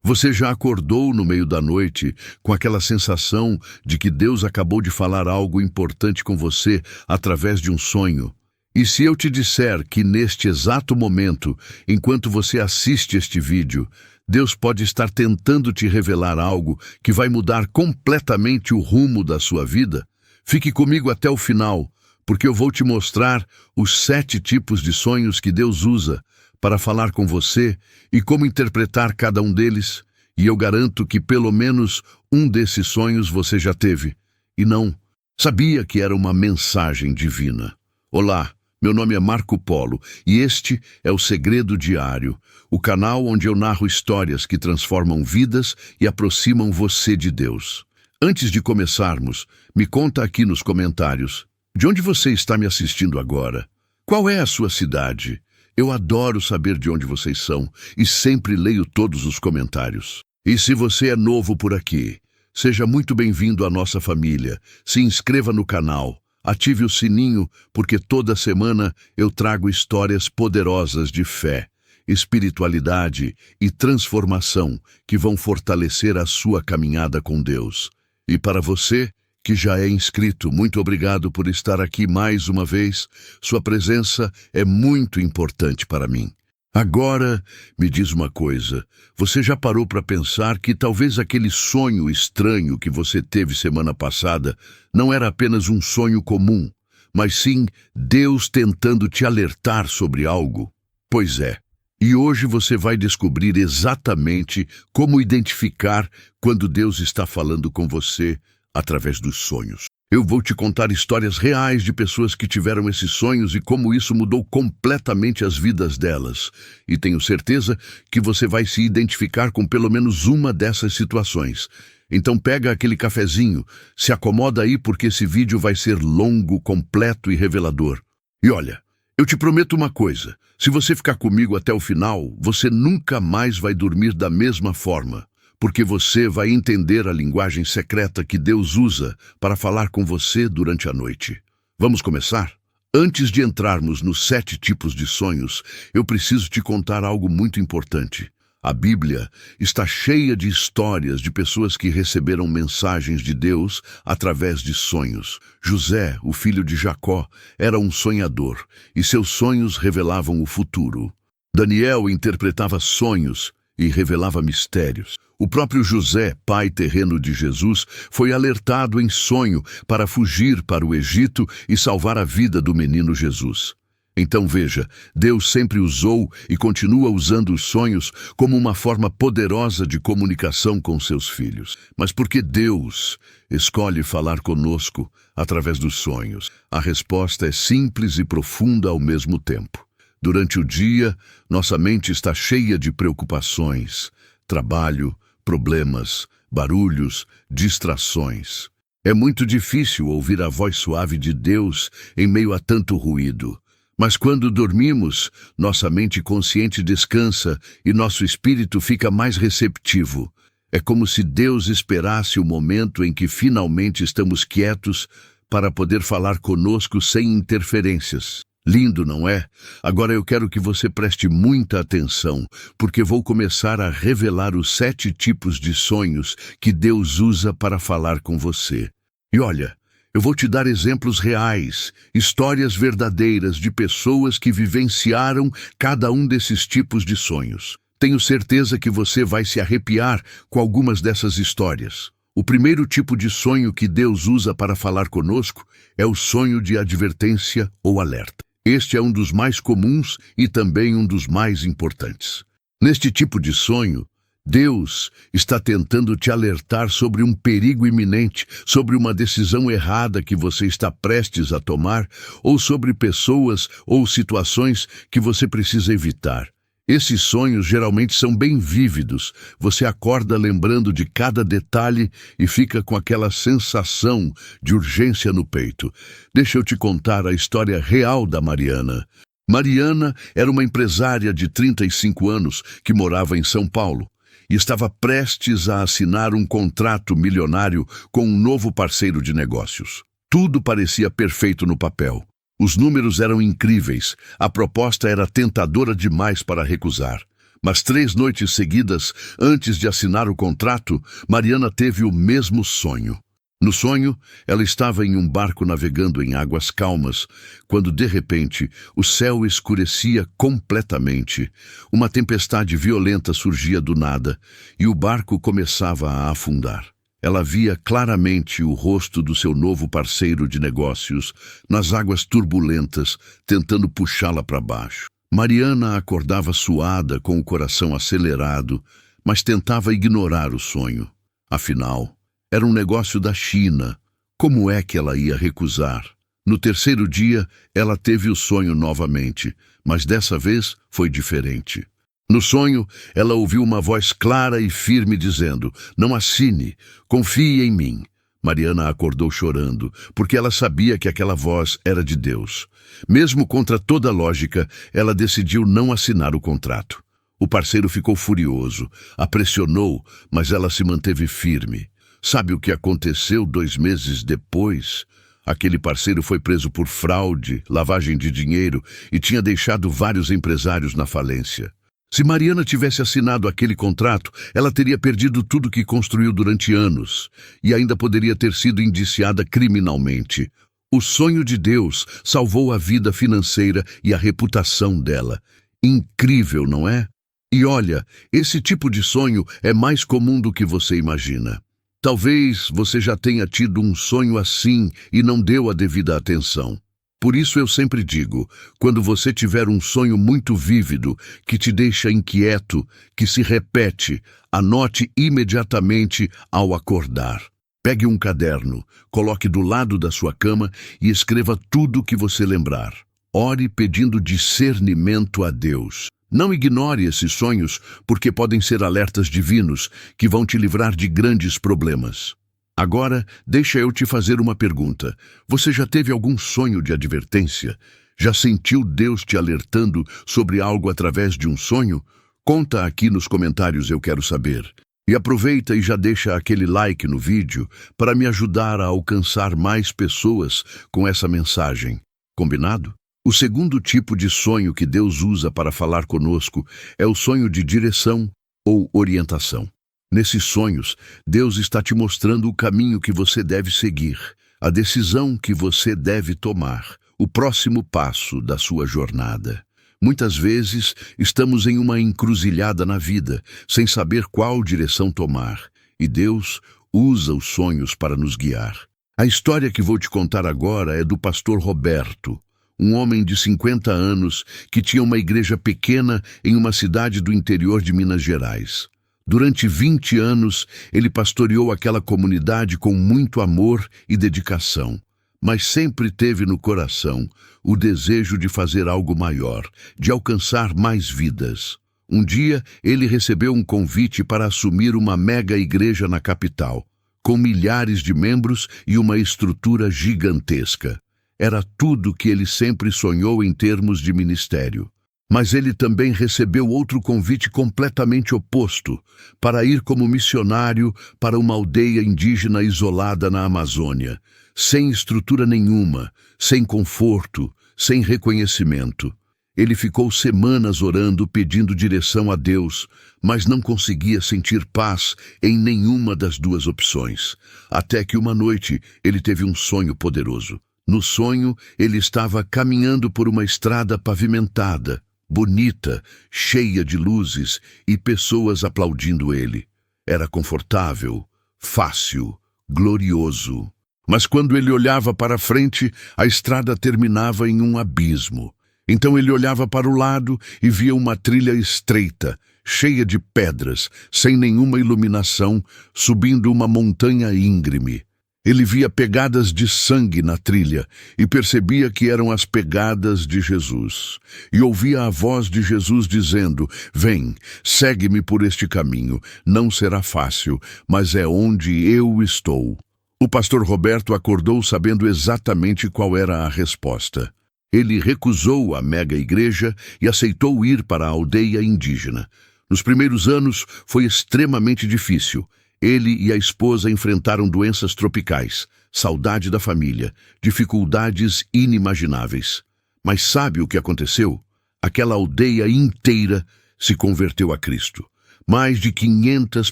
Você já acordou no meio da noite com aquela sensação de que Deus acabou de falar algo importante com você através de um sonho? E se eu te disser que neste exato momento, enquanto você assiste este vídeo, Deus pode estar tentando te revelar algo que vai mudar completamente o rumo da sua vida? Fique comigo até o final, porque eu vou te mostrar os 7 tipos de sonhos que Deus usa para falar com você e como interpretar cada um deles, e eu garanto que pelo menos um desses sonhos você já teve. E não, sabia que era uma mensagem divina. Olá, meu nome é Marco Polo e este é o Segredo Diário, o canal onde eu narro histórias que transformam vidas e aproximam você de Deus. Antes de começarmos, me conta aqui nos comentários, de onde você está me assistindo agora? Qual é a sua cidade? Eu adoro saber de onde vocês são e sempre leio todos os comentários. E se você é novo por aqui, seja muito bem-vindo à nossa família. Se inscreva no canal, ative o sininho, porque toda semana eu trago histórias poderosas de fé, espiritualidade e transformação que vão fortalecer a sua caminhada com Deus. E para você que já é inscrito, muito obrigado por estar aqui mais uma vez. Sua presença é muito importante para mim. Agora, me diz uma coisa, você já parou para pensar que talvez aquele sonho estranho que você teve semana passada não era apenas um sonho comum, mas sim Deus tentando te alertar sobre algo? Pois é. E hoje você vai descobrir exatamente como identificar quando Deus está falando com você através dos sonhos. Eu vou te contar histórias reais de pessoas que tiveram esses sonhos e como isso mudou completamente as vidas delas. E tenho certeza que você vai se identificar com pelo menos uma dessas situações. Então pega aquele cafezinho, se acomoda aí porque esse vídeo vai ser longo, completo e revelador. E olha, eu te prometo uma coisa, se você ficar comigo até o final, você nunca mais vai dormir da mesma forma, porque você vai entender a linguagem secreta que Deus usa para falar com você durante a noite. Vamos começar? Antes de entrarmos nos 7 tipos de sonhos, eu preciso te contar algo muito importante. A Bíblia está cheia de histórias de pessoas que receberam mensagens de Deus através de sonhos. José, o filho de Jacó, era um sonhador e seus sonhos revelavam o futuro. Daniel interpretava sonhos e revelava mistérios. O próprio José, pai terreno de Jesus, foi alertado em sonho para fugir para o Egito e salvar a vida do menino Jesus. Então veja, Deus sempre usou e continua usando os sonhos como uma forma poderosa de comunicação com seus filhos. Mas por que Deus escolhe falar conosco através dos sonhos? A resposta é simples e profunda ao mesmo tempo. Durante o dia, nossa mente está cheia de preocupações, trabalho, problemas, barulhos, distrações. É muito difícil ouvir a voz suave de Deus em meio a tanto ruído. Mas quando dormimos, nossa mente consciente descansa e nosso espírito fica mais receptivo. É como se Deus esperasse o momento em que finalmente estamos quietos para poder falar conosco sem interferências. Lindo, não é? Agora eu quero que você preste muita atenção, porque vou começar a revelar os 7 tipos de sonhos que Deus usa para falar com você. E olha, eu vou te dar exemplos reais, histórias verdadeiras de pessoas que vivenciaram cada um desses tipos de sonhos. Tenho certeza que você vai se arrepiar com algumas dessas histórias. O primeiro tipo de sonho que Deus usa para falar conosco é o sonho de advertência ou alerta. Este é um dos mais comuns e também um dos mais importantes. Neste tipo de sonho, Deus está tentando te alertar sobre um perigo iminente, sobre uma decisão errada que você está prestes a tomar, ou sobre pessoas ou situações que você precisa evitar. Esses sonhos geralmente são bem vívidos. Você acorda lembrando de cada detalhe e fica com aquela sensação de urgência no peito. Deixa eu te contar a história real da Mariana. Mariana era uma empresária de 35 anos que morava em São Paulo e estava prestes a assinar um contrato milionário com um novo parceiro de negócios. Tudo parecia perfeito no papel. Os números eram incríveis, a proposta era tentadora demais para recusar. Mas 3 noites seguidas, antes de assinar o contrato, Mariana teve o mesmo sonho. No sonho, ela estava em um barco navegando em águas calmas, quando, de repente, o céu escurecia completamente. Uma tempestade violenta surgia do nada, e o barco começava a afundar. Ela via claramente o rosto do seu novo parceiro de negócios nas águas turbulentas, tentando puxá-la para baixo. Mariana acordava suada, com o coração acelerado, mas tentava ignorar o sonho. Afinal, era um negócio da China. Como é que ela ia recusar? No 3º dia, ela teve o sonho novamente, mas dessa vez foi diferente. No sonho, ela ouviu uma voz clara e firme dizendo: "Não assine, confie em mim." Mariana acordou chorando, porque ela sabia que aquela voz era de Deus. Mesmo contra toda a lógica, ela decidiu não assinar o contrato. O parceiro ficou furioso, a pressionou, mas ela se manteve firme. Sabe o que aconteceu 2 meses depois? Aquele parceiro foi preso por fraude, lavagem de dinheiro e tinha deixado vários empresários na falência. Se Mariana tivesse assinado aquele contrato, ela teria perdido tudo que construiu durante anos e ainda poderia ter sido indiciada criminalmente. O sonho de Deus salvou a vida financeira e a reputação dela. Incrível, não é? E olha, esse tipo de sonho é mais comum do que você imagina. Talvez você já tenha tido um sonho assim e não deu a devida atenção. Por isso eu sempre digo, quando você tiver um sonho muito vívido, que te deixa inquieto, que se repete, anote imediatamente ao acordar. Pegue um caderno, coloque do lado da sua cama e escreva tudo o que você lembrar. Ore pedindo discernimento a Deus. Não ignore esses sonhos, porque podem ser alertas divinos que vão te livrar de grandes problemas. Agora, deixa eu te fazer uma pergunta. Você já teve algum sonho de advertência? Já sentiu Deus te alertando sobre algo através de um sonho? Conta aqui nos comentários, eu quero saber. E aproveita e já deixa aquele like no vídeo para me ajudar a alcançar mais pessoas com essa mensagem. Combinado? O segundo tipo de sonho que Deus usa para falar conosco é o sonho de direção ou orientação. Nesses sonhos, Deus está te mostrando o caminho que você deve seguir, a decisão que você deve tomar, o próximo passo da sua jornada. Muitas vezes, estamos em uma encruzilhada na vida, sem saber qual direção tomar, e Deus usa os sonhos para nos guiar. A história que vou te contar agora é do pastor Roberto, um homem de 50 anos que tinha uma igreja pequena em uma cidade do interior de Minas Gerais. Durante 20 anos, ele pastoreou aquela comunidade com muito amor e dedicação, mas sempre teve no coração o desejo de fazer algo maior, de alcançar mais vidas. Um dia, ele recebeu um convite para assumir uma mega igreja na capital, com milhares de membros e uma estrutura gigantesca. Era tudo que ele sempre sonhou em termos de ministério. Mas ele também recebeu outro convite completamente oposto, para ir como missionário para uma aldeia indígena isolada na Amazônia, sem estrutura nenhuma, sem conforto, sem reconhecimento. Ele ficou semanas orando, pedindo direção a Deus, mas não conseguia sentir paz em nenhuma das duas opções. Até que uma noite ele teve um sonho poderoso. No sonho, ele estava caminhando por uma estrada pavimentada, bonita, cheia de luzes e pessoas aplaudindo ele. Era confortável, fácil, glorioso. Mas quando ele olhava para frente, a estrada terminava em um abismo. Então ele olhava para o lado e via uma trilha estreita, cheia de pedras, sem nenhuma iluminação, subindo uma montanha íngreme. Ele via pegadas de sangue na trilha e percebia que eram as pegadas de Jesus. E ouvia a voz de Jesus dizendo: "Vem, segue-me por este caminho. Não será fácil, mas é onde eu estou." O pastor Roberto acordou sabendo exatamente qual era a resposta. Ele recusou a mega igreja e aceitou ir para a aldeia indígena. Nos primeiros anos foi extremamente difícil. Ele e a esposa enfrentaram doenças tropicais, saudade da família, dificuldades inimagináveis. Mas sabe o que aconteceu? Aquela aldeia inteira se converteu a Cristo. Mais de 500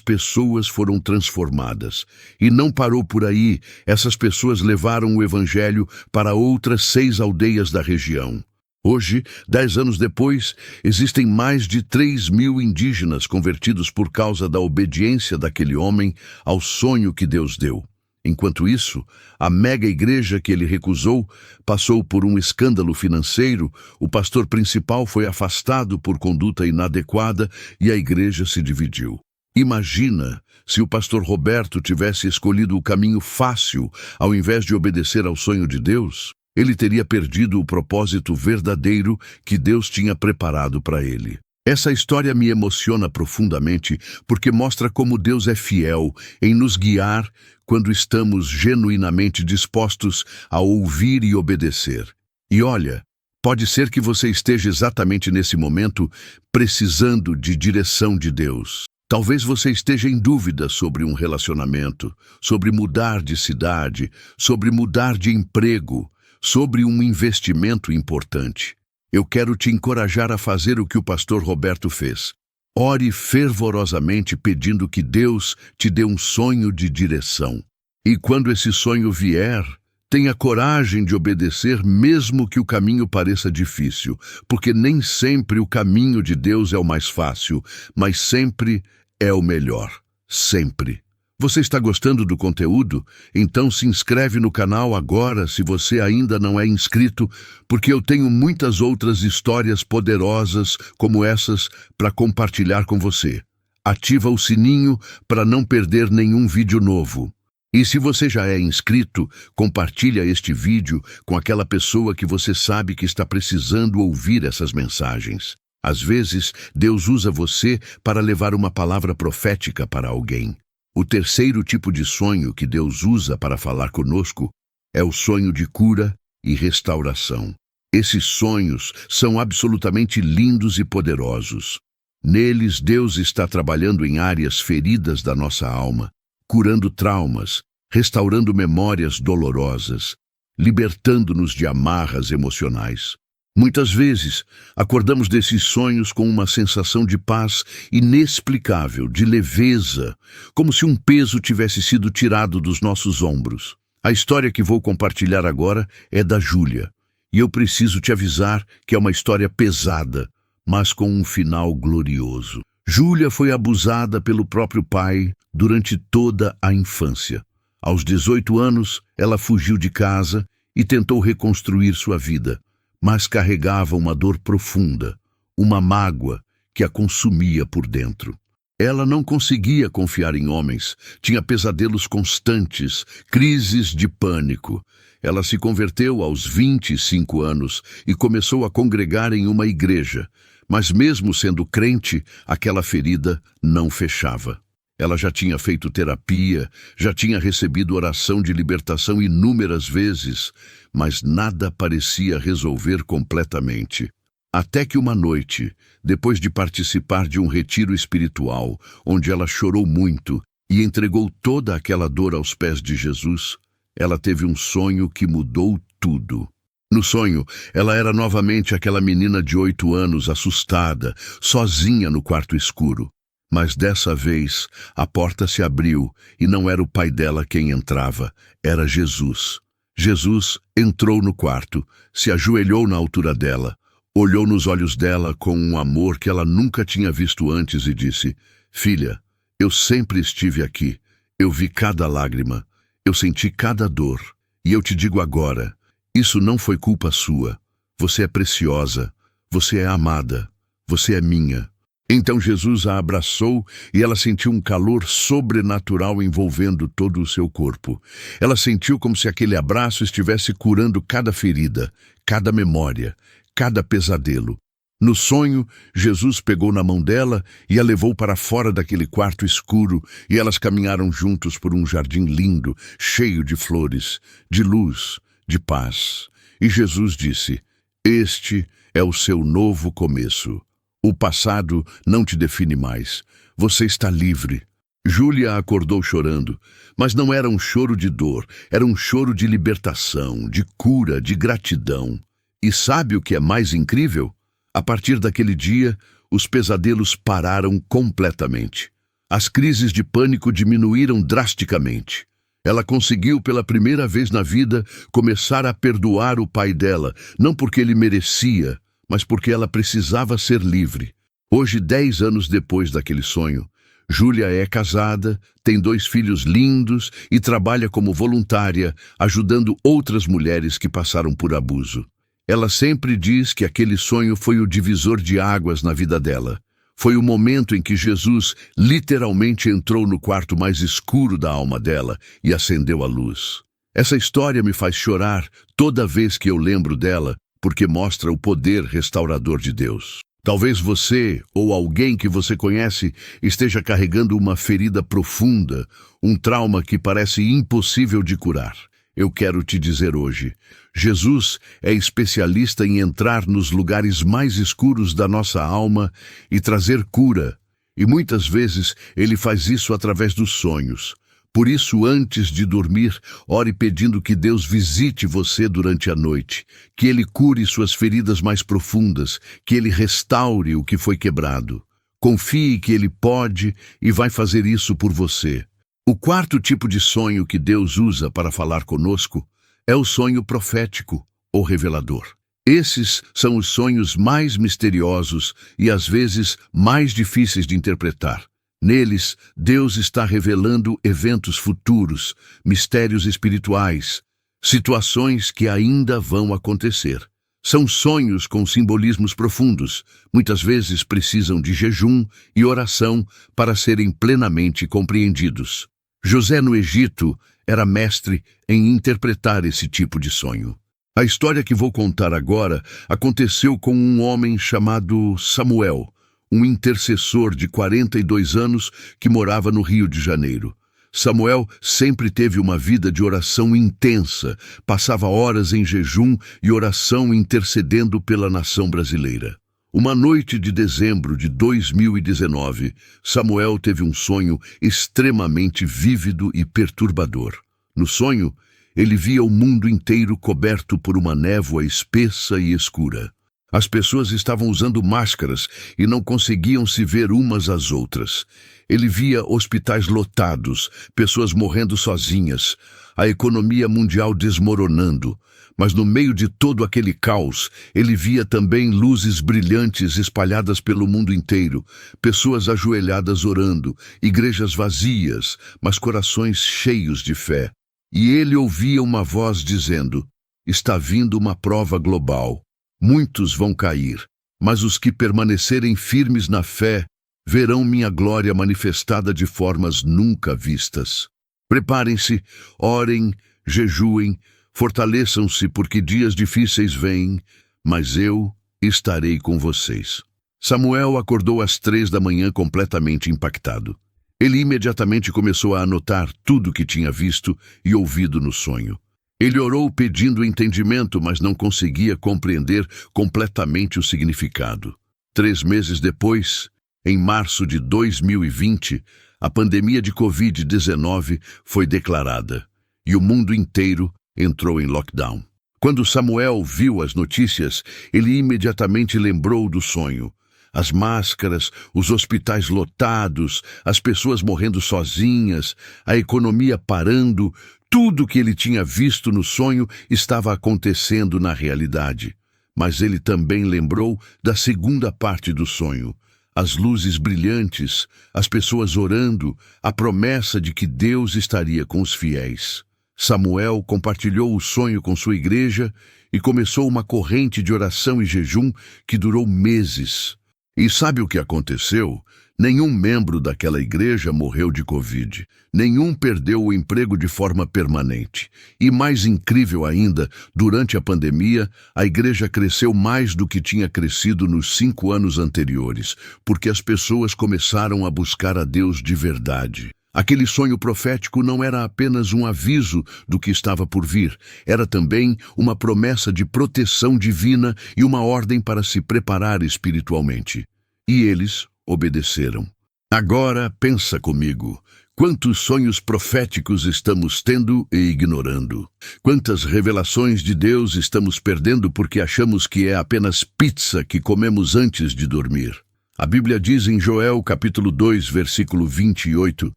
pessoas foram transformadas. E não parou por aí, essas pessoas levaram o Evangelho para outras 6 aldeias da região. Hoje, 10 anos depois, existem mais de 3.000 indígenas convertidos por causa da obediência daquele homem ao sonho que Deus deu. Enquanto isso, a mega igreja que ele recusou passou por um escândalo financeiro, o pastor principal foi afastado por conduta inadequada e a igreja se dividiu. Imagina se o pastor Roberto tivesse escolhido o caminho fácil ao invés de obedecer ao sonho de Deus. Ele teria perdido o propósito verdadeiro que Deus tinha preparado para ele. Essa história me emociona profundamente porque mostra como Deus é fiel em nos guiar quando estamos genuinamente dispostos a ouvir e obedecer. E olha, pode ser que você esteja exatamente nesse momento precisando de direção de Deus. Talvez você esteja em dúvida sobre um relacionamento, sobre mudar de cidade, sobre mudar de emprego, sobre um investimento importante. Eu quero te encorajar a fazer o que o pastor Roberto fez. Ore fervorosamente pedindo que Deus te dê um sonho de direção. E quando esse sonho vier, tenha coragem de obedecer mesmo que o caminho pareça difícil, porque nem sempre o caminho de Deus é o mais fácil, mas sempre é o melhor. Sempre. Você está gostando do conteúdo? Então se inscreve no canal agora se você ainda não é inscrito, porque eu tenho muitas outras histórias poderosas como essas para compartilhar com você. Ativa o sininho para não perder nenhum vídeo novo. E se você já é inscrito, compartilha este vídeo com aquela pessoa que você sabe que está precisando ouvir essas mensagens. Às vezes, Deus usa você para levar uma palavra profética para alguém. O terceiro tipo de sonho que Deus usa para falar conosco é o sonho de cura e restauração. Esses sonhos são absolutamente lindos e poderosos. Neles, Deus está trabalhando em áreas feridas da nossa alma, curando traumas, restaurando memórias dolorosas, libertando-nos de amarras emocionais. Muitas vezes, acordamos desses sonhos com uma sensação de paz inexplicável, de leveza, como se um peso tivesse sido tirado dos nossos ombros. A história que vou compartilhar agora é da Júlia, e eu preciso te avisar que é uma história pesada, mas com um final glorioso. Júlia foi abusada pelo próprio pai durante toda a infância. Aos 18 anos, ela fugiu de casa e tentou reconstruir sua vida, mas carregava uma dor profunda, uma mágoa que a consumia por dentro. Ela não conseguia confiar em homens, tinha pesadelos constantes, crises de pânico. Ela se converteu aos 25 anos e começou a congregar em uma igreja, mas mesmo sendo crente, aquela ferida não fechava. Ela já tinha feito terapia, já tinha recebido oração de libertação inúmeras vezes, mas nada parecia resolver completamente. Até que uma noite, depois de participar de um retiro espiritual, onde ela chorou muito e entregou toda aquela dor aos pés de Jesus, ela teve um sonho que mudou tudo. No sonho, ela era novamente aquela menina de 8 anos, assustada, sozinha no quarto escuro. Mas dessa vez, a porta se abriu e não era o pai dela quem entrava, era Jesus. Jesus entrou no quarto, se ajoelhou na altura dela, olhou nos olhos dela com um amor que ela nunca tinha visto antes e disse: "Filha, eu sempre estive aqui, eu vi cada lágrima, eu senti cada dor, e eu te digo agora, isso não foi culpa sua. Você é preciosa, você é amada, você é minha." Então Jesus a abraçou e ela sentiu um calor sobrenatural envolvendo todo o seu corpo. Ela sentiu como se aquele abraço estivesse curando cada ferida, cada memória, cada pesadelo. No sonho, Jesus pegou na mão dela e a levou para fora daquele quarto escuro e elas caminharam juntos por um jardim lindo, cheio de flores, de luz, de paz. E Jesus disse: "Este é o seu novo começo. O passado não te define mais. Você está livre." Júlia acordou chorando, mas não era um choro de dor, era um choro de libertação, de cura, de gratidão. E sabe o que é mais incrível? A partir daquele dia, os pesadelos pararam completamente. As crises de pânico diminuíram drasticamente. Ela conseguiu pela primeira vez na vida começar a perdoar o pai dela, não porque ele merecia, mas porque ela precisava ser livre. Hoje, 10 anos depois daquele sonho, Júlia é casada, tem 2 filhos lindos e trabalha como voluntária, ajudando outras mulheres que passaram por abuso. Ela sempre diz que aquele sonho foi o divisor de águas na vida dela. Foi o momento em que Jesus literalmente entrou no quarto mais escuro da alma dela e acendeu a luz. Essa história me faz chorar toda vez que eu lembro dela, porque mostra o poder restaurador de Deus. Talvez você ou alguém que você conhece esteja carregando uma ferida profunda, um trauma que parece impossível de curar. Eu quero te dizer hoje, Jesus é especialista em entrar nos lugares mais escuros da nossa alma e trazer cura. E muitas vezes ele faz isso através dos sonhos. Por isso, antes de dormir, ore pedindo que Deus visite você durante a noite, que Ele cure suas feridas mais profundas, que Ele restaure o que foi quebrado. Confie que Ele pode e vai fazer isso por você. O quarto tipo de sonho que Deus usa para falar conosco é o sonho profético ou revelador. Esses são os sonhos mais misteriosos e às vezes mais difíceis de interpretar. Neles, Deus está revelando eventos futuros, mistérios espirituais, situações que ainda vão acontecer. São sonhos com simbolismos profundos, muitas vezes precisam de jejum e oração para serem plenamente compreendidos. José no Egito era mestre em interpretar esse tipo de sonho. A história que vou contar agora aconteceu com um homem chamado Samuel, um intercessor de 42 anos que morava no Rio de Janeiro. Samuel sempre teve uma vida de oração intensa, passava horas em jejum e oração intercedendo pela nação brasileira. Uma noite de dezembro de 2019, Samuel teve um sonho extremamente vívido e perturbador. No sonho, ele via o mundo inteiro coberto por uma névoa espessa e escura. As pessoas estavam usando máscaras e não conseguiam se ver umas às outras. Ele via hospitais lotados, pessoas morrendo sozinhas, a economia mundial desmoronando. Mas no meio de todo aquele caos, ele via também luzes brilhantes espalhadas pelo mundo inteiro, pessoas ajoelhadas orando, igrejas vazias, mas corações cheios de fé. E ele ouvia uma voz dizendo: "Está vindo uma prova global. Muitos vão cair, mas os que permanecerem firmes na fé verão minha glória manifestada de formas nunca vistas. Preparem-se, orem, jejuem, fortaleçam-se porque dias difíceis vêm, mas eu estarei com vocês." Samuel acordou às 3 da manhã completamente impactado. Ele imediatamente começou a anotar tudo o que tinha visto e ouvido no sonho. Ele orou pedindo entendimento, mas não conseguia compreender completamente o significado. 3 meses depois, em março de 2020, a pandemia de Covid-19 foi declarada e o mundo inteiro entrou em lockdown. Quando Samuel viu as notícias, ele imediatamente lembrou do sonho. As máscaras, os hospitais lotados, as pessoas morrendo sozinhas, a economia parando, tudo que ele tinha visto no sonho estava acontecendo na realidade. Mas ele também lembrou da segunda parte do sonho. As luzes brilhantes, as pessoas orando, a promessa de que Deus estaria com os fiéis. Samuel compartilhou o sonho com sua igreja e começou uma corrente de oração e jejum que durou meses. E sabe o que aconteceu? Nenhum membro daquela igreja morreu de Covid. Nenhum perdeu o emprego de forma permanente. E mais incrível ainda, durante a pandemia, a igreja cresceu mais do que tinha crescido nos 5 anos anteriores, porque as pessoas começaram a buscar a Deus de verdade. Aquele sonho profético não era apenas um aviso do que estava por vir, era também uma promessa de proteção divina e uma ordem para se preparar espiritualmente. E eles obedeceram. Agora pensa comigo, quantos sonhos proféticos estamos tendo e ignorando? Quantas revelações de Deus estamos perdendo porque achamos que é apenas pizza que comemos antes de dormir? A Bíblia diz em Joel, capítulo 2, versículo 28,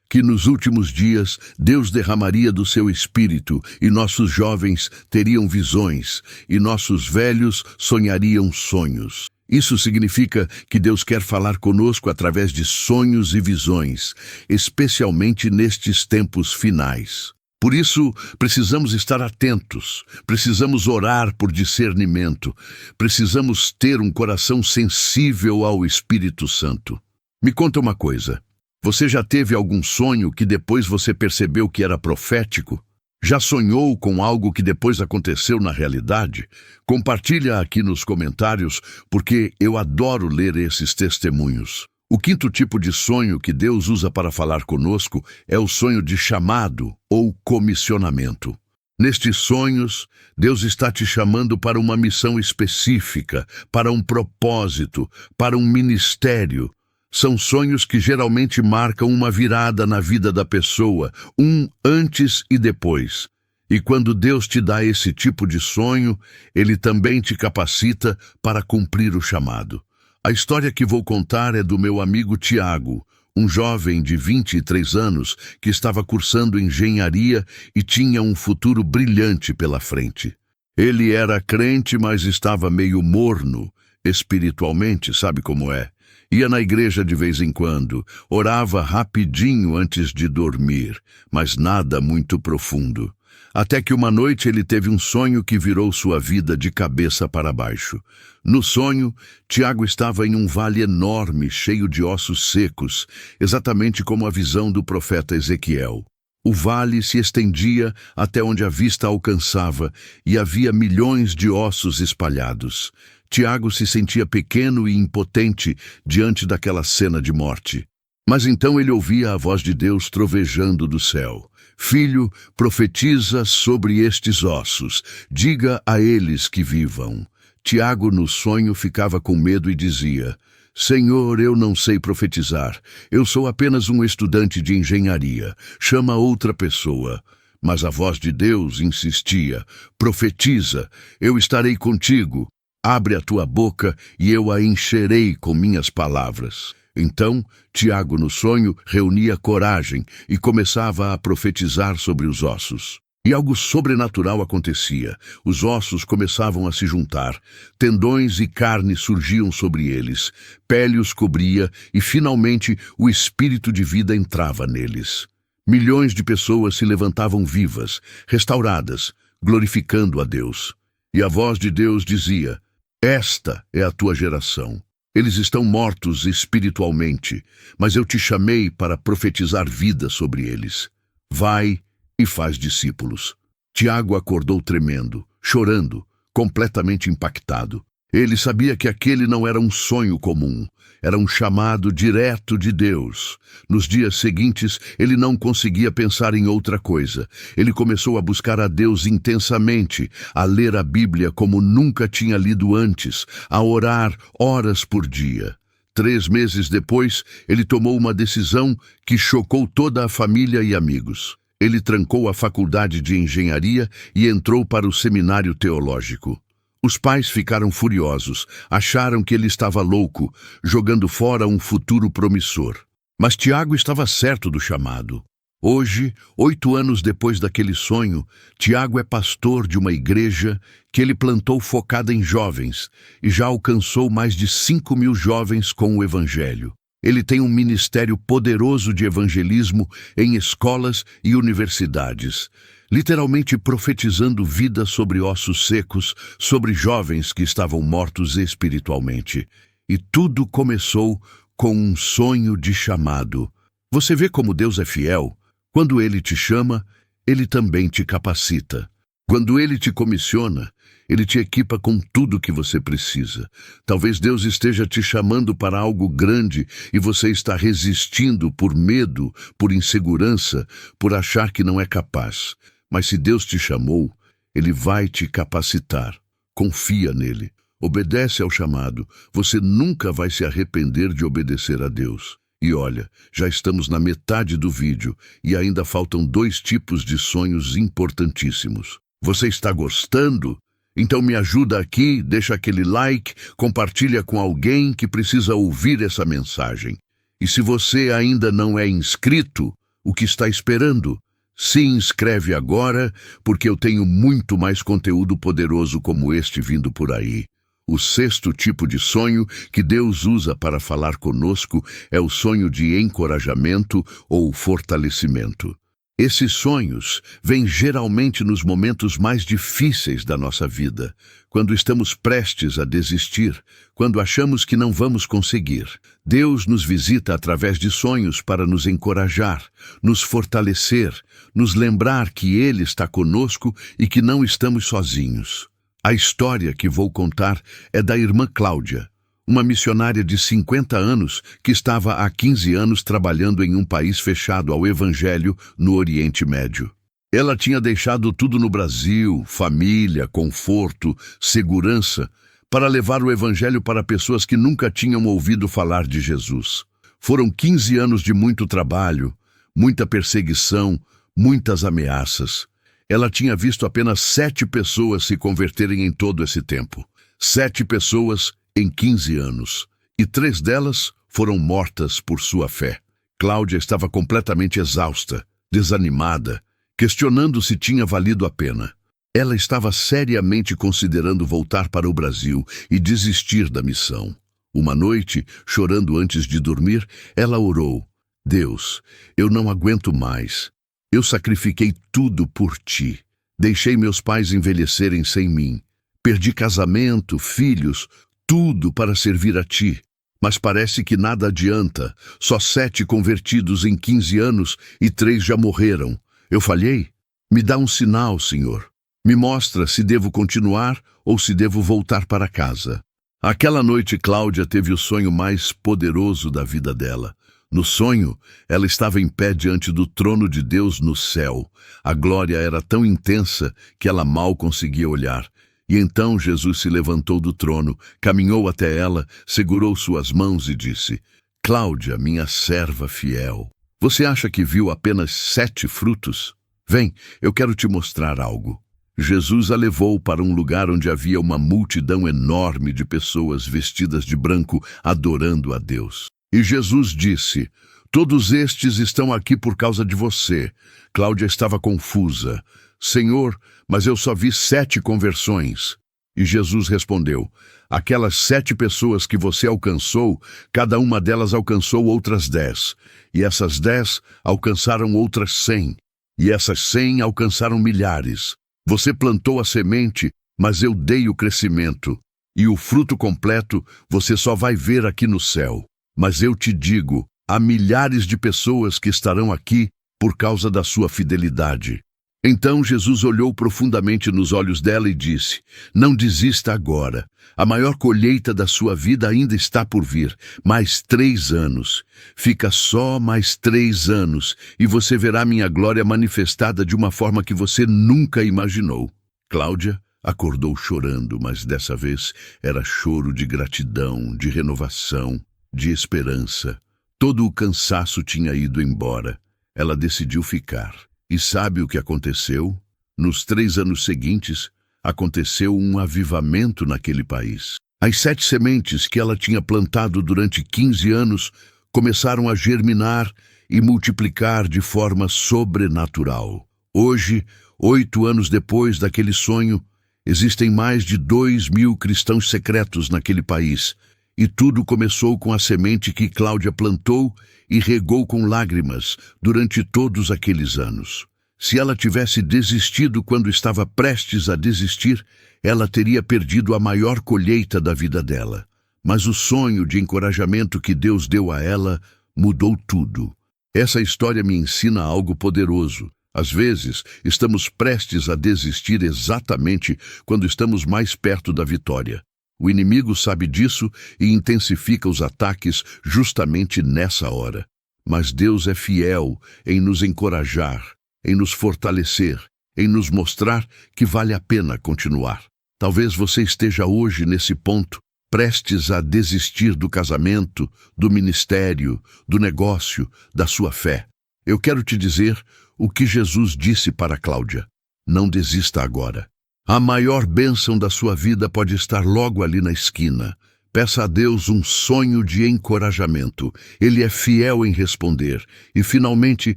que nos últimos dias Deus derramaria do seu espírito e nossos jovens teriam visões e nossos velhos sonhariam sonhos. Isso significa que Deus quer falar conosco através de sonhos e visões, especialmente nestes tempos finais. Por isso, precisamos estar atentos, precisamos orar por discernimento, precisamos ter um coração sensível ao Espírito Santo. Me conta uma coisa. Você já teve algum sonho que depois você percebeu que era profético? Já sonhou com algo que depois aconteceu na realidade? Compartilha aqui nos comentários, porque eu adoro ler esses testemunhos. O quinto tipo de sonho que Deus usa para falar conosco é o sonho de chamado ou comissionamento. Nestes sonhos, Deus está te chamando para uma missão específica, para um propósito, para um ministério. São sonhos que geralmente marcam uma virada na vida da pessoa, um antes e depois. E quando Deus te dá esse tipo de sonho, Ele também te capacita para cumprir o chamado. A história que vou contar é do meu amigo Tiago, um jovem de 23 anos que estava cursando engenharia e tinha um futuro brilhante pela frente. Ele era crente, mas estava meio morno espiritualmente, sabe como é? Ia na igreja de vez em quando, orava rapidinho antes de dormir, mas nada muito profundo. Até que uma noite ele teve um sonho que virou sua vida de cabeça para baixo. No sonho, Tiago estava em um vale enorme, cheio de ossos secos, exatamente como a visão do profeta Ezequiel. O vale se estendia até onde a vista alcançava e havia milhões de ossos espalhados. Tiago se sentia pequeno e impotente diante daquela cena de morte. Mas então ele ouvia a voz de Deus trovejando do céu. Filho, profetiza sobre estes ossos, diga a eles que vivam. Tiago no sonho ficava com medo e dizia, Senhor, eu não sei profetizar, eu sou apenas um estudante de engenharia, chama outra pessoa. Mas a voz de Deus insistia, profetiza, eu estarei contigo. Abre a tua boca e eu a encherei com minhas palavras. Então, Tiago, no sonho, reunia coragem e começava a profetizar sobre os ossos. E algo sobrenatural acontecia. Os ossos começavam a se juntar, tendões e carne surgiam sobre eles, pele os cobria e, finalmente, o espírito de vida entrava neles. Milhões de pessoas se levantavam vivas, restauradas, glorificando a Deus. E a voz de Deus dizia, esta é a tua geração. Eles estão mortos espiritualmente, mas eu te chamei para profetizar vida sobre eles. Vai e faz discípulos. Tiago acordou tremendo, chorando, completamente impactado. Ele sabia que aquele não era um sonho comum, era um chamado direto de Deus. Nos dias seguintes, ele não conseguia pensar em outra coisa. Ele começou a buscar a Deus intensamente, a ler a Bíblia como nunca tinha lido antes, a orar horas por dia. 3 meses depois, ele tomou uma decisão que chocou toda a família e amigos. Ele trancou a faculdade de engenharia e entrou para o seminário teológico. Os pais ficaram furiosos, acharam que ele estava louco, jogando fora um futuro promissor. Mas Tiago estava certo do chamado. Hoje, 8 anos depois daquele sonho, Tiago é pastor de uma igreja que ele plantou focada em jovens e já alcançou mais de 5.000 jovens com o Evangelho. Ele tem um ministério poderoso de evangelismo em escolas e universidades, literalmente profetizando vida sobre ossos secos, sobre jovens que estavam mortos espiritualmente. E tudo começou com um sonho de chamado. Você vê como Deus é fiel? Quando Ele te chama, Ele também te capacita. Quando Ele te comissiona, Ele te equipa com tudo o que você precisa. Talvez Deus esteja te chamando para algo grande e você está resistindo por medo, por insegurança, por achar que não é capaz. Mas se Deus te chamou, Ele vai te capacitar. Confia nele. Obedece ao chamado. Você nunca vai se arrepender de obedecer a Deus. E olha, já estamos na metade do vídeo e ainda faltam 2 tipos de sonhos importantíssimos. Você está gostando? Então me ajuda aqui, deixa aquele like, compartilha com alguém que precisa ouvir essa mensagem. E se você ainda não é inscrito, o que está esperando? Se inscreve agora, porque eu tenho muito mais conteúdo poderoso como este vindo por aí. O sexto tipo de sonho que Deus usa para falar conosco é o sonho de encorajamento ou fortalecimento. Esses sonhos vêm geralmente nos momentos mais difíceis da nossa vida, quando estamos prestes a desistir, quando achamos que não vamos conseguir. Deus nos visita através de sonhos para nos encorajar, nos fortalecer, nos lembrar que Ele está conosco e que não estamos sozinhos. A história que vou contar é da irmã Cláudia, uma missionária de 50 anos que estava há 15 anos trabalhando em um país fechado ao Evangelho no Oriente Médio. Ela tinha deixado tudo no Brasil, família, conforto, segurança, para levar o Evangelho para pessoas que nunca tinham ouvido falar de Jesus. Foram 15 anos de muito trabalho, muita perseguição, muitas ameaças. Ela tinha visto apenas 7 pessoas se converterem em todo esse tempo. 7 pessoas em 15 anos, e 3 delas foram mortas por sua fé. Cláudia estava completamente exausta, desanimada, questionando se tinha valido a pena. Ela estava seriamente considerando voltar para o Brasil e desistir da missão. Uma noite, chorando antes de dormir, ela orou: Deus, eu não aguento mais. Eu sacrifiquei tudo por ti. Deixei meus pais envelhecerem sem mim. Perdi casamento, filhos, tudo para servir a ti. Mas parece que nada adianta. Só 7 convertidos em 15 anos e 3 já morreram. Eu falhei? Me dá um sinal, Senhor. Me mostra se devo continuar ou se devo voltar para casa. Aquela noite, Cláudia teve o sonho mais poderoso da vida dela. No sonho, ela estava em pé diante do trono de Deus no céu. A glória era tão intensa que ela mal conseguia olhar. E então Jesus se levantou do trono, caminhou até ela, segurou suas mãos e disse: Cláudia, minha serva fiel, você acha que viu apenas 7 frutos? Vem, eu quero te mostrar algo. Jesus a levou para um lugar onde havia uma multidão enorme de pessoas vestidas de branco adorando a Deus. E Jesus disse: todos estes estão aqui por causa de você. Cláudia estava confusa. Senhor, mas eu só vi 7 conversões. E Jesus respondeu: aquelas 7 pessoas que você alcançou, cada uma delas alcançou outras 10. E essas 10 alcançaram outras 100. E essas 100 alcançaram milhares. Você plantou a semente, mas eu dei o crescimento. E o fruto completo você só vai ver aqui no céu. Mas eu te digo, há milhares de pessoas que estarão aqui por causa da sua fidelidade. Então Jesus olhou profundamente nos olhos dela e disse: não desista agora. A maior colheita da sua vida ainda está por vir. Mais 3 anos. Fica só mais 3 anos e você verá minha glória manifestada de uma forma que você nunca imaginou. Cláudia acordou chorando, mas dessa vez era choro de gratidão, de renovação, de esperança. Todo o cansaço tinha ido embora. Ela decidiu ficar. E sabe o que aconteceu? Nos 3 anos seguintes, aconteceu um avivamento naquele país. As 7 sementes que ela tinha plantado durante 15 anos começaram a germinar e multiplicar de forma sobrenatural. Hoje, 8 anos depois daquele sonho, existem mais de 2.000 cristãos secretos naquele país. E tudo começou com a semente que Cláudia plantou e regou com lágrimas durante todos aqueles anos. Se ela tivesse desistido quando estava prestes a desistir, ela teria perdido a maior colheita da vida dela. Mas o sonho de encorajamento que Deus deu a ela mudou tudo. Essa história me ensina algo poderoso. Às vezes, estamos prestes a desistir exatamente quando estamos mais perto da vitória. O inimigo sabe disso e intensifica os ataques justamente nessa hora. Mas Deus é fiel em nos encorajar, em nos fortalecer, em nos mostrar que vale a pena continuar. Talvez você esteja hoje nesse ponto, prestes a desistir do casamento, do ministério, do negócio, da sua fé. Eu quero te dizer o que Jesus disse para Cláudia: não desista agora. A maior bênção da sua vida pode estar logo ali na esquina. Peça a Deus um sonho de encorajamento. Ele é fiel em responder. E finalmente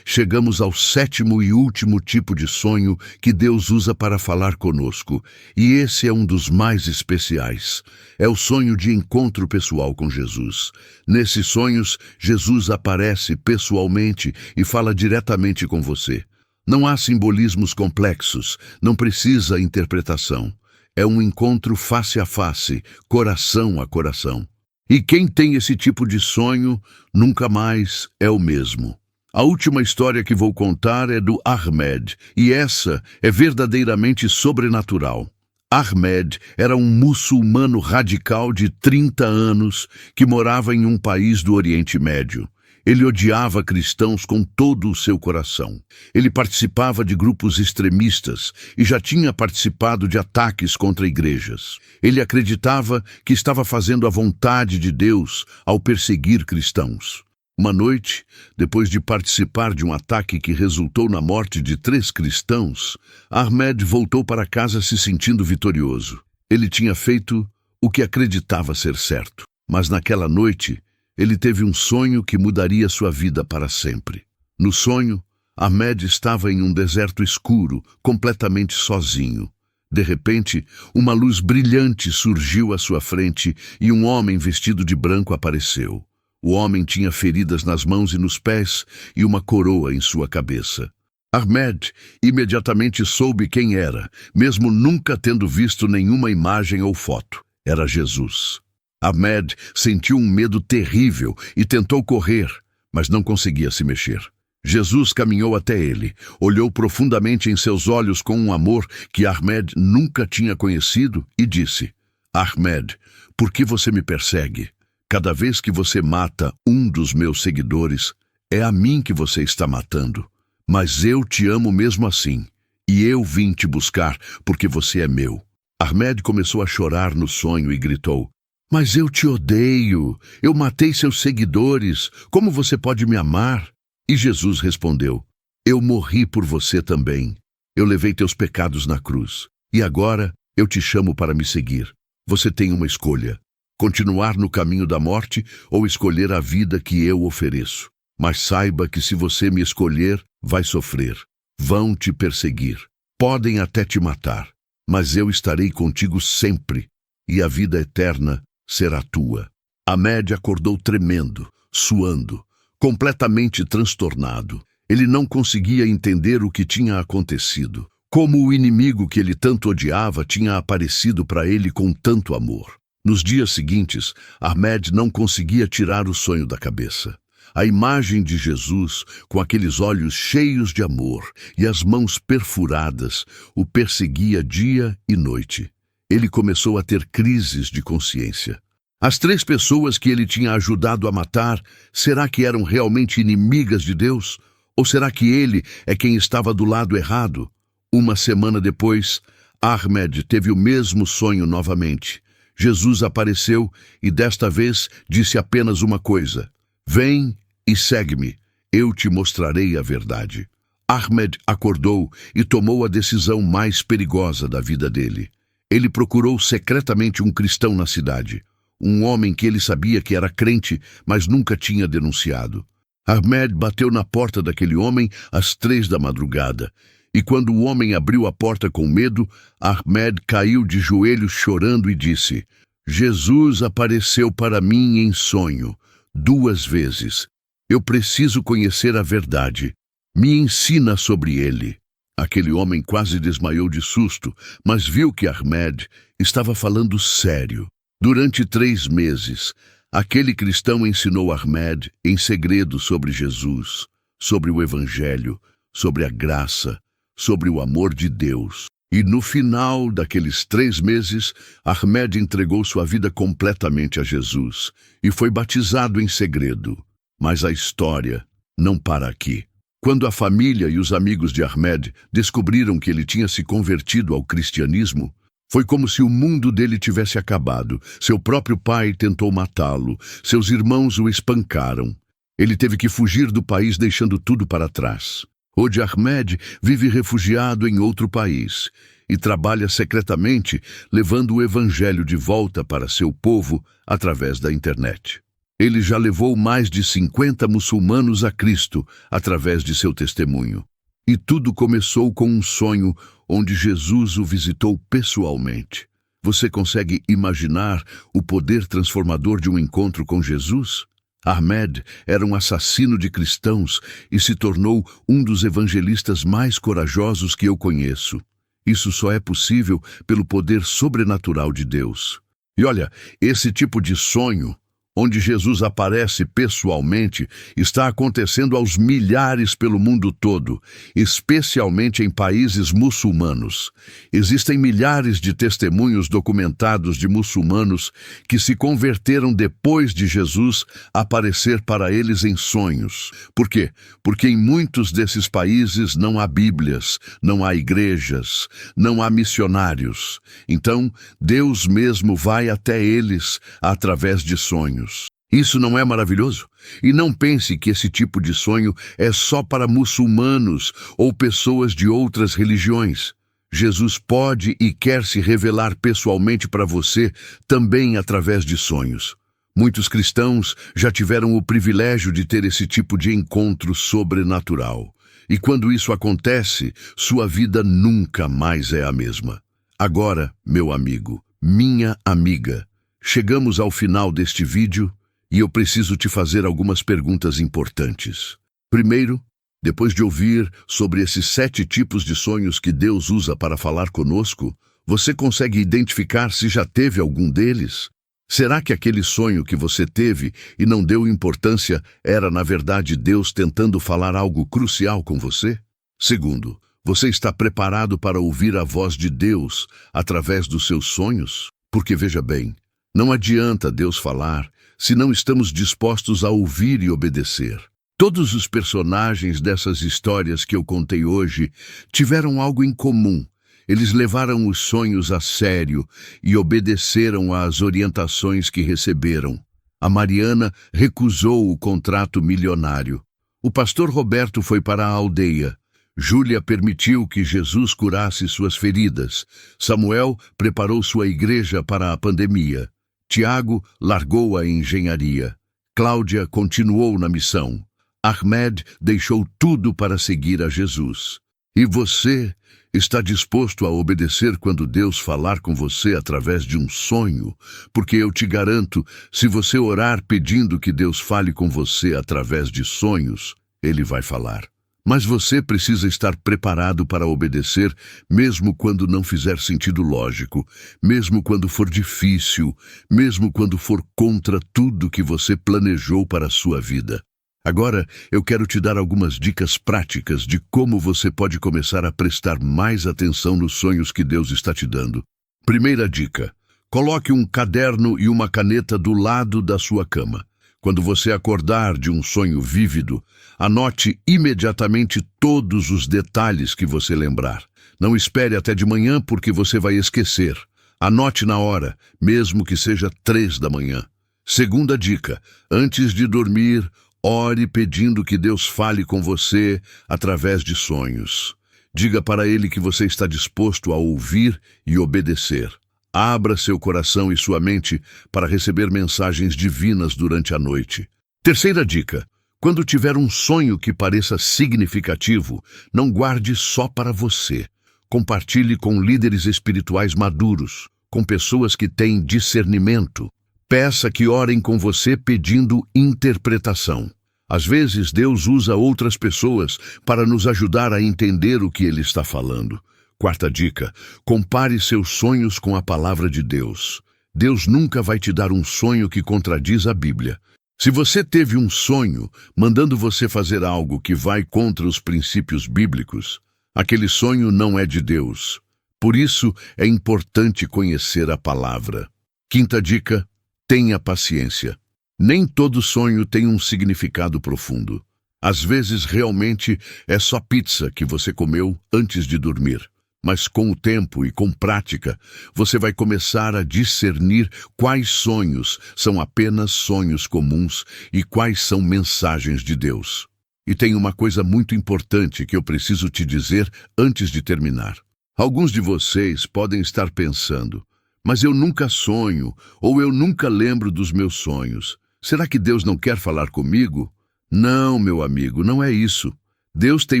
chegamos ao 7º e último tipo de sonho que Deus usa para falar conosco. E esse é um dos mais especiais. É o sonho de encontro pessoal com Jesus. Nesses sonhos, Jesus aparece pessoalmente e fala diretamente com você. Não há simbolismos complexos, não precisa interpretação. É um encontro face a face, coração a coração. E quem tem esse tipo de sonho, nunca mais é o mesmo. A última história que vou contar é do Ahmed, e essa é verdadeiramente sobrenatural. Ahmed era um muçulmano radical de 30 anos que morava em um país do Oriente Médio. Ele odiava cristãos com todo o seu coração. Ele participava de grupos extremistas e já tinha participado de ataques contra igrejas. Ele acreditava que estava fazendo a vontade de Deus ao perseguir cristãos. Uma noite, depois de participar de um ataque que resultou na morte de 3 cristãos, Ahmed voltou para casa se sentindo vitorioso. Ele tinha feito o que acreditava ser certo, mas naquela noite, ele teve um sonho que mudaria sua vida para sempre. No sonho, Ahmed estava em um deserto escuro, completamente sozinho. De repente, uma luz brilhante surgiu à sua frente e um homem vestido de branco apareceu. O homem tinha feridas nas mãos e nos pés e uma coroa em sua cabeça. Ahmed imediatamente soube quem era, mesmo nunca tendo visto nenhuma imagem ou foto. Era Jesus. Ahmed sentiu um medo terrível e tentou correr, mas não conseguia se mexer. Jesus caminhou até ele, olhou profundamente em seus olhos com um amor que Ahmed nunca tinha conhecido e disse: Ahmed, por que você me persegue? Cada vez que você mata um dos meus seguidores, é a mim que você está matando. Mas eu te amo mesmo assim, e eu vim te buscar porque você é meu. Ahmed começou a chorar no sonho e gritou: Mas eu te odeio, eu matei seus seguidores, como você pode me amar? E Jesus respondeu: Eu morri por você também. Eu levei teus pecados na cruz. E agora eu te chamo para me seguir. Você tem uma escolha: continuar no caminho da morte ou escolher a vida que eu ofereço. Mas saiba que se você me escolher, vai sofrer. Vão te perseguir. Podem até te matar. Mas eu estarei contigo sempre. E a vida eterna será tua. Ahmed acordou tremendo, suando, completamente transtornado. Ele não conseguia entender o que tinha acontecido. Como o inimigo que ele tanto odiava tinha aparecido para ele com tanto amor. Nos dias seguintes, Ahmed não conseguia tirar o sonho da cabeça. A imagem de Jesus, com aqueles olhos cheios de amor e as mãos perfuradas, o perseguia dia e noite. Ele começou a ter crises de consciência. As 3 pessoas que ele tinha ajudado a matar, será que eram realmente inimigas de Deus? Ou será que ele é quem estava do lado errado? Uma semana depois, Ahmed teve o mesmo sonho novamente. Jesus apareceu e desta vez disse apenas uma coisa: Vem e segue-me, eu te mostrarei a verdade. Ahmed acordou e tomou a decisão mais perigosa da vida dele. Ele procurou secretamente um cristão na cidade, um homem que ele sabia que era crente, mas nunca tinha denunciado. Ahmed bateu na porta daquele homem às 3 da madrugada, e quando o homem abriu a porta com medo, Ahmed caiu de joelhos chorando e disse: Jesus apareceu para mim em sonho, 2 vezes. Eu preciso conhecer a verdade. Me ensina sobre ele. Aquele homem quase desmaiou de susto, mas viu que Ahmed estava falando sério. Durante 3 meses, aquele cristão ensinou Ahmed em segredo sobre Jesus, sobre o Evangelho, sobre a graça, sobre o amor de Deus. E no final daqueles 3 meses, Ahmed entregou sua vida completamente a Jesus e foi batizado em segredo. Mas a história não para aqui. Quando a família e os amigos de Ahmed descobriram que ele tinha se convertido ao cristianismo, foi como se o mundo dele tivesse acabado. Seu próprio pai tentou matá-lo, seus irmãos o espancaram. Ele teve que fugir do país deixando tudo para trás. Hoje Ahmed vive refugiado em outro país. e trabalha secretamente, levando o evangelho de volta para seu povo através da internet. Ele já levou mais de 50 muçulmanos a Cristo através de seu testemunho. E tudo começou com um sonho onde Jesus o visitou pessoalmente. Você consegue imaginar o poder transformador de um encontro com Jesus? Ahmed era um assassino de cristãos e se tornou um dos evangelistas mais corajosos que eu conheço. Isso só é possível pelo poder sobrenatural de Deus. E olha, esse tipo de sonho, onde Jesus aparece pessoalmente, está acontecendo aos milhares pelo mundo todo, especialmente em países muçulmanos. Existem milhares de testemunhos documentados de muçulmanos que se converteram depois de Jesus aparecer para eles em sonhos. Por quê? Porque em muitos desses países não há Bíblias, não há igrejas, não há missionários. Então, Deus mesmo vai até eles através de sonhos. Isso não é maravilhoso? E não pense que esse tipo de sonho é só para muçulmanos ou pessoas de outras religiões. Jesus pode e quer se revelar pessoalmente para você também através de sonhos. Muitos cristãos já tiveram o privilégio de ter esse tipo de encontro sobrenatural. E quando isso acontece, sua vida nunca mais é a mesma. Agora, meu amigo, minha amiga, chegamos ao final deste vídeo e eu preciso te fazer algumas perguntas importantes. Primeiro, depois de ouvir sobre esses 7 tipos de sonhos que Deus usa para falar conosco, você consegue identificar se já teve algum deles? Será que aquele sonho que você teve e não deu importância era, na verdade, Deus tentando falar algo crucial com você? Segundo, você está preparado para ouvir a voz de Deus através dos seus sonhos? Porque veja bem, não adianta Deus falar se não estamos dispostos a ouvir e obedecer. Todos os personagens dessas histórias que eu contei hoje tiveram algo em comum. Eles levaram os sonhos a sério e obedeceram às orientações que receberam. A Mariana recusou o contrato milionário. O pastor Roberto foi para a aldeia. Júlia permitiu que Jesus curasse suas feridas. Samuel preparou sua igreja para a pandemia. Tiago largou a engenharia. Cláudia continuou na missão. Ahmed deixou tudo para seguir a Jesus. E você está disposto a obedecer quando Deus falar com você através de um sonho? Porque eu te garanto, se você orar pedindo que Deus fale com você através de sonhos, Ele vai falar. Mas você precisa estar preparado para obedecer, mesmo quando não fizer sentido lógico, mesmo quando for difícil, mesmo quando for contra tudo que você planejou para a sua vida. Agora, eu quero te dar algumas dicas práticas de como você pode começar a prestar mais atenção nos sonhos que Deus está te dando. Primeira dica: coloque um caderno e uma caneta do lado da sua cama. Quando você acordar de um sonho vívido, anote imediatamente todos os detalhes que você lembrar. Não espere até de manhã porque você vai esquecer. Anote na hora, mesmo que seja 3 da manhã. Segunda dica: antes de dormir, ore pedindo que Deus fale com você através de sonhos. Diga para Ele que você está disposto a ouvir e obedecer. Abra seu coração e sua mente para receber mensagens divinas durante a noite. Terceira dica: quando tiver um sonho que pareça significativo, não guarde só para você. Compartilhe com líderes espirituais maduros, com pessoas que têm discernimento. Peça que orem com você pedindo interpretação. Às vezes, Deus usa outras pessoas para nos ajudar a entender o que Ele está falando. Quarta dica: compare seus sonhos com a palavra de Deus. Deus nunca vai te dar um sonho que contradiz a Bíblia. Se você teve um sonho mandando você fazer algo que vai contra os princípios bíblicos, aquele sonho não é de Deus. Por isso, é importante conhecer a palavra. Quinta dica: tenha paciência. Nem todo sonho tem um significado profundo. Às vezes, realmente, é só pizza que você comeu antes de dormir. Mas com o tempo e com prática, você vai começar a discernir quais sonhos são apenas sonhos comuns e quais são mensagens de Deus. E tem uma coisa muito importante que eu preciso te dizer antes de terminar. Alguns de vocês podem estar pensando, mas eu nunca sonho, ou eu nunca lembro dos meus sonhos. Será que Deus não quer falar comigo? Não, meu amigo, não é isso. Deus tem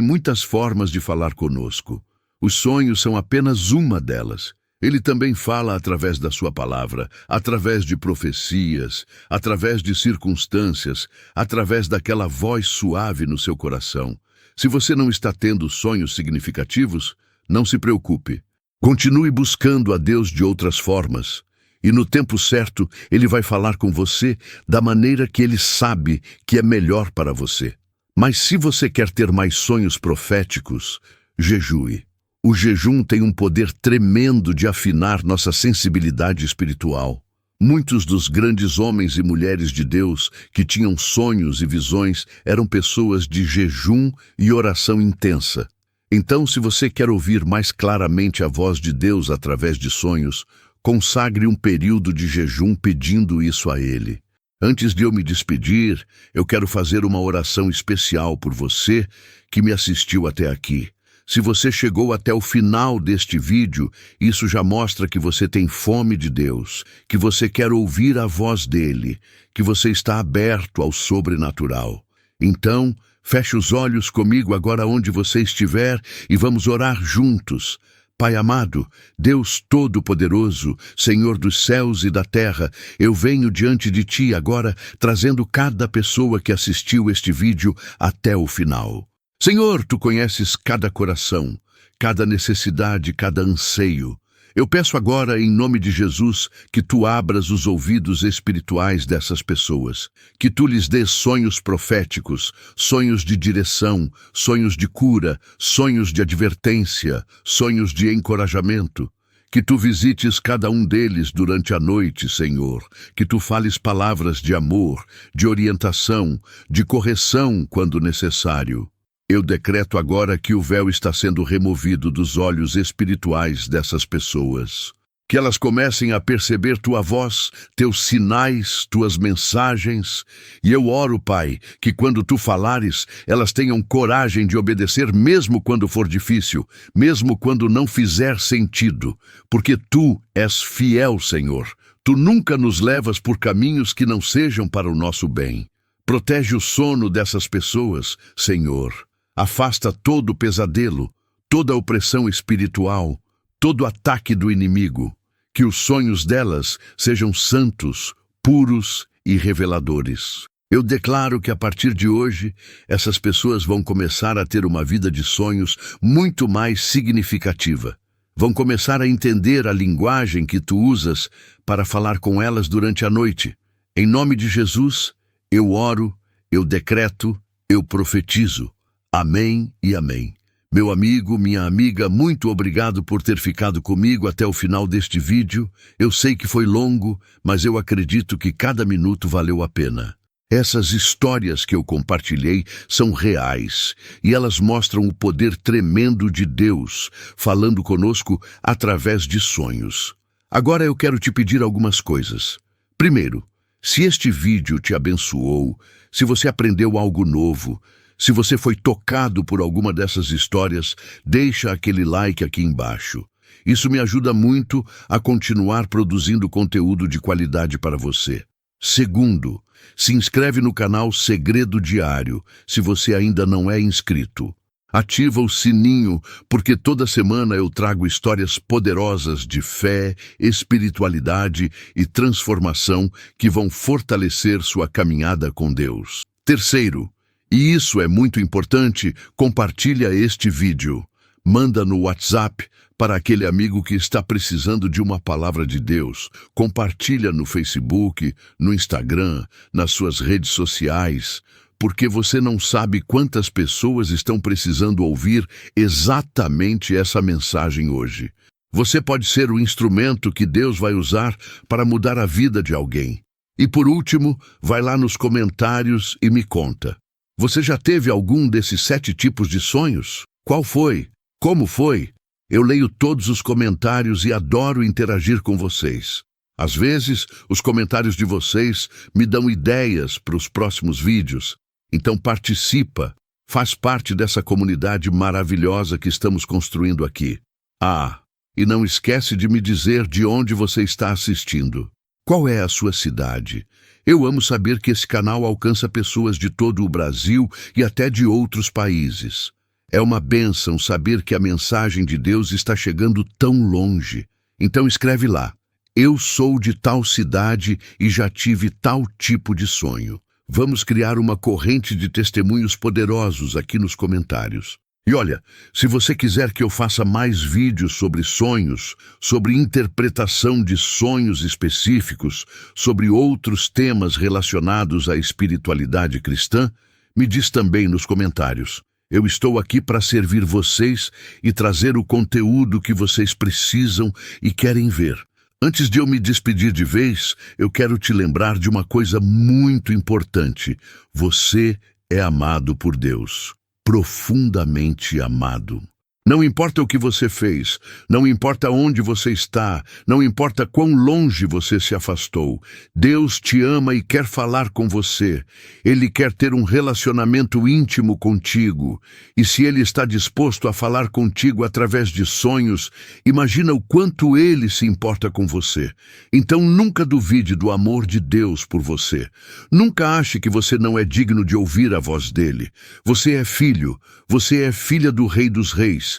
muitas formas de falar conosco. Os sonhos são apenas uma delas. Ele também fala através da sua palavra, através de profecias, através de circunstâncias, através daquela voz suave no seu coração. Se você não está tendo sonhos significativos, não se preocupe. Continue buscando a Deus de outras formas. E no tempo certo, Ele vai falar com você da maneira que Ele sabe que é melhor para você. Mas se você quer ter mais sonhos proféticos, jejue. O jejum tem um poder tremendo de afinar nossa sensibilidade espiritual. Muitos dos grandes homens e mulheres de Deus que tinham sonhos e visões eram pessoas de jejum e oração intensa. Então, se você quer ouvir mais claramente a voz de Deus através de sonhos, consagre um período de jejum pedindo isso a Ele. Antes de eu me despedir, eu quero fazer uma oração especial por você que me assistiu até aqui. Se você chegou até o final deste vídeo, isso já mostra que você tem fome de Deus, que você quer ouvir a voz dEle, que você está aberto ao sobrenatural. Então, feche os olhos comigo agora onde você estiver e vamos orar juntos. Pai amado, Deus Todo-Poderoso, Senhor dos céus e da terra, eu venho diante de Ti agora, trazendo cada pessoa que assistiu este vídeo até o final. Senhor, Tu conheces cada coração, cada necessidade, cada anseio. Eu peço agora, em nome de Jesus, que Tu abras os ouvidos espirituais dessas pessoas, que Tu lhes dês sonhos proféticos, sonhos de direção, sonhos de cura, sonhos de advertência, sonhos de encorajamento. Que Tu visites cada um deles durante a noite, Senhor, que Tu fales palavras de amor, de orientação, de correção quando necessário. Eu decreto agora que o véu está sendo removido dos olhos espirituais dessas pessoas. Que elas comecem a perceber Tua voz, Teus sinais, Tuas mensagens. E eu oro, Pai, que quando Tu falares, elas tenham coragem de obedecer mesmo quando for difícil, mesmo quando não fizer sentido. Porque Tu és fiel, Senhor. Tu nunca nos levas por caminhos que não sejam para o nosso bem. Protege o sono dessas pessoas, Senhor. Afasta todo o pesadelo, toda a opressão espiritual, todo ataque do inimigo. Que os sonhos delas sejam santos, puros e reveladores. Eu declaro que a partir de hoje, essas pessoas vão começar a ter uma vida de sonhos muito mais significativa. Vão começar a entender a linguagem que Tu usas para falar com elas durante a noite. Em nome de Jesus, eu oro, eu decreto, eu profetizo. Amém e amém. Meu amigo, minha amiga, muito obrigado por ter ficado comigo até o final deste vídeo. Eu sei que foi longo, mas eu acredito que cada minuto valeu a pena. Essas histórias que eu compartilhei são reais e elas mostram o poder tremendo de Deus falando conosco através de sonhos. Agora eu quero te pedir algumas coisas. Primeiro, se este vídeo te abençoou, se você aprendeu algo novo, se você foi tocado por alguma dessas histórias, deixa aquele like aqui embaixo. Isso me ajuda muito a continuar produzindo conteúdo de qualidade para você. Segundo, se inscreve no canal Segredo Diário, se você ainda não é inscrito. Ativa o sininho, porque toda semana eu trago histórias poderosas de fé, espiritualidade e transformação que vão fortalecer sua caminhada com Deus. Terceiro, e isso é muito importante, compartilha este vídeo. Manda no WhatsApp para aquele amigo que está precisando de uma palavra de Deus. Compartilha no Facebook, no Instagram, nas suas redes sociais, porque você não sabe quantas pessoas estão precisando ouvir exatamente essa mensagem hoje. Você pode ser o instrumento que Deus vai usar para mudar a vida de alguém. E por último, vai lá nos comentários e me conta. Você já teve algum desses 7 tipos de sonhos? Qual foi? Como foi? Eu leio todos os comentários e adoro interagir com vocês. Às vezes, os comentários de vocês me dão ideias para os próximos vídeos. Então participa, faz parte dessa comunidade maravilhosa que estamos construindo aqui. Ah, e não esquece de me dizer de onde você está assistindo. Qual é a sua cidade? Eu amo saber que esse canal alcança pessoas de todo o Brasil e até de outros países. É uma bênção saber que a mensagem de Deus está chegando tão longe. Então escreve lá: eu sou de tal cidade e já tive tal tipo de sonho. Vamos criar uma corrente de testemunhos poderosos aqui nos comentários. E olha, se você quiser que eu faça mais vídeos sobre sonhos, sobre interpretação de sonhos específicos, sobre outros temas relacionados à espiritualidade cristã, me diz também nos comentários. Eu estou aqui para servir vocês e trazer o conteúdo que vocês precisam e querem ver. Antes de eu me despedir de vez, eu quero te lembrar de uma coisa muito importante. Você é amado por Deus. Profundamente amado. Não importa o que você fez, não importa onde você está, não importa quão longe você se afastou, Deus te ama e quer falar com você. Ele quer ter um relacionamento íntimo contigo. E se Ele está disposto a falar contigo através de sonhos, imagina o quanto Ele se importa com você. Então nunca duvide do amor de Deus por você. Nunca ache que você não é digno de ouvir a voz dele. Você é filho, você é filha do Rei dos Reis.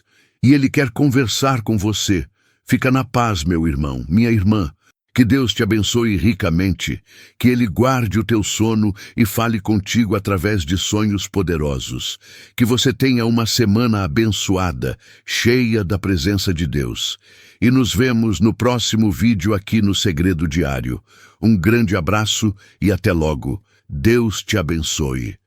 E Ele quer conversar com você. Fica na paz, meu irmão, minha irmã. Que Deus te abençoe ricamente, que Ele guarde o teu sono e fale contigo através de sonhos poderosos. Que você tenha uma semana abençoada, cheia da presença de Deus. E nos vemos no próximo vídeo aqui no Segredo Diário. Um grande abraço e até logo. Deus te abençoe.